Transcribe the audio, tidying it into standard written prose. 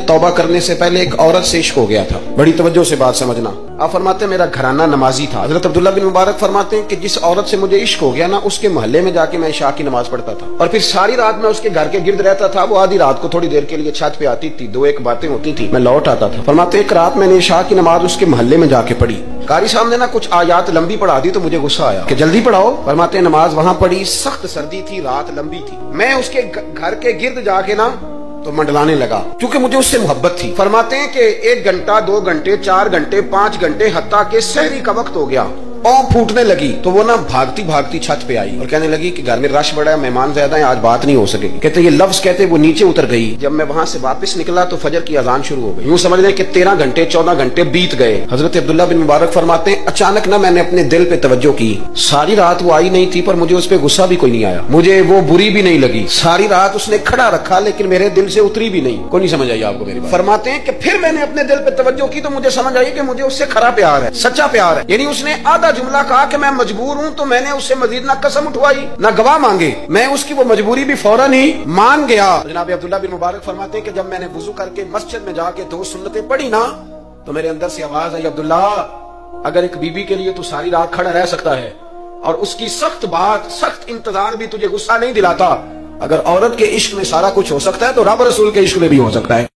तौबा करने से पहले एक औरत से इश्क हो गया था। बड़ी तवज्जो से बात समझना। आप फरमाते हैं मेरा घराना नमाजी था। हजरत अब्दुल्ला बिन मुबारक फरमाते हैं कि जिस औरत से मुझे इश्क हो गया ना, उसके मोहल्ले में जाके मैं इशा की नमाज पढ़ता था और फिर सारी रात मैं उसके घर के गिर्द रहता था। वो आधी रात को थोड़ी देर के लिए छत पे आती थी, दो एक बातें होती थी, मैं लौट आता था। फरमाते एक रात मैंने इशा की नमाज उसके मोहल्ले में जाके पढ़ी। कारी साहब ने ना कुछ आयात लंबी पढ़ा दी तो मुझे गुस्सा आया कि जल्दी पढ़ाओ। फरमाते नमाज वहां पढ़ी, सख्त सर्दी थी, रात लंबी थी। मैं उसके घर के गिर्द जाके ना तो मंडलाने लगा क्योंकि मुझे उससे मोहब्बत थी। फरमाते हैं कि 1 घंटा 2 घंटे 4 घंटे 5 घंटे हत्ता के सहरी का वक्त हो गया, पाँव फूटने लगी तो वो ना भागती भागती छत पे आई और कहने लगी कि घर में रश बड़ा है, मेहमान ज्यादा है, आज बात नहीं हो सकेगी। कहते ये लफ्ज कहते वो नीचे उतर गई। जब मैं वहां से वापस निकला तो फजर की अजान शुरू हो गई। यूं समझ लें कि 13 घंटे 14 घंटे बीत गए। हजरत अब्दुल्ला बिन मुबारक फरमाते हैं अचानक ना मैंने अपने दिल पे तवज्जो की। सारी रात वो आई नहीं थी पर मुझे उस पर गुस्सा भी कोई नहीं आया, मुझे वो बुरी भी नहीं लगी। सारी रात उसने खड़ा रखा लेकिन मेरे दिल से उतरी भी नहीं। कोई नहीं समझ आई आपको मेरी बात? फरमाते हैं कि फिर मैंने अपने दिल पे तवज्जो की तो मुझे समझ आई कि मुझे उससे खरा प्यार है, सच्चा प्यार है। यानी उसने आधा जुमला कहा कि मैं मजबूर हूं तो मैंने उससे मजीद ना कसम उठवाई ना गवाह मांगे, मैं उसकी वो मजबूरी भी फौरन ही मान गया। जनाब अब्दुल्ला बिन मुबारक फरमाते हैं कि जब मैंने वुजू करके मस्जिद में जाके 2 सुन्नतें पढ़ी ना तो मेरे अंदर से आवाज आई, अब्दुल्ला अगर एक बीबी के लिए तू सारी रात खड़ा रह सकता है और उसकी सख्त बात सख्त इंतजार भी तुझे गुस्सा नहीं दिलाता, अगर औरत के इश्क में सारा कुछ हो सकता है तो रब रसूल के इश्क में भी हो सकता है।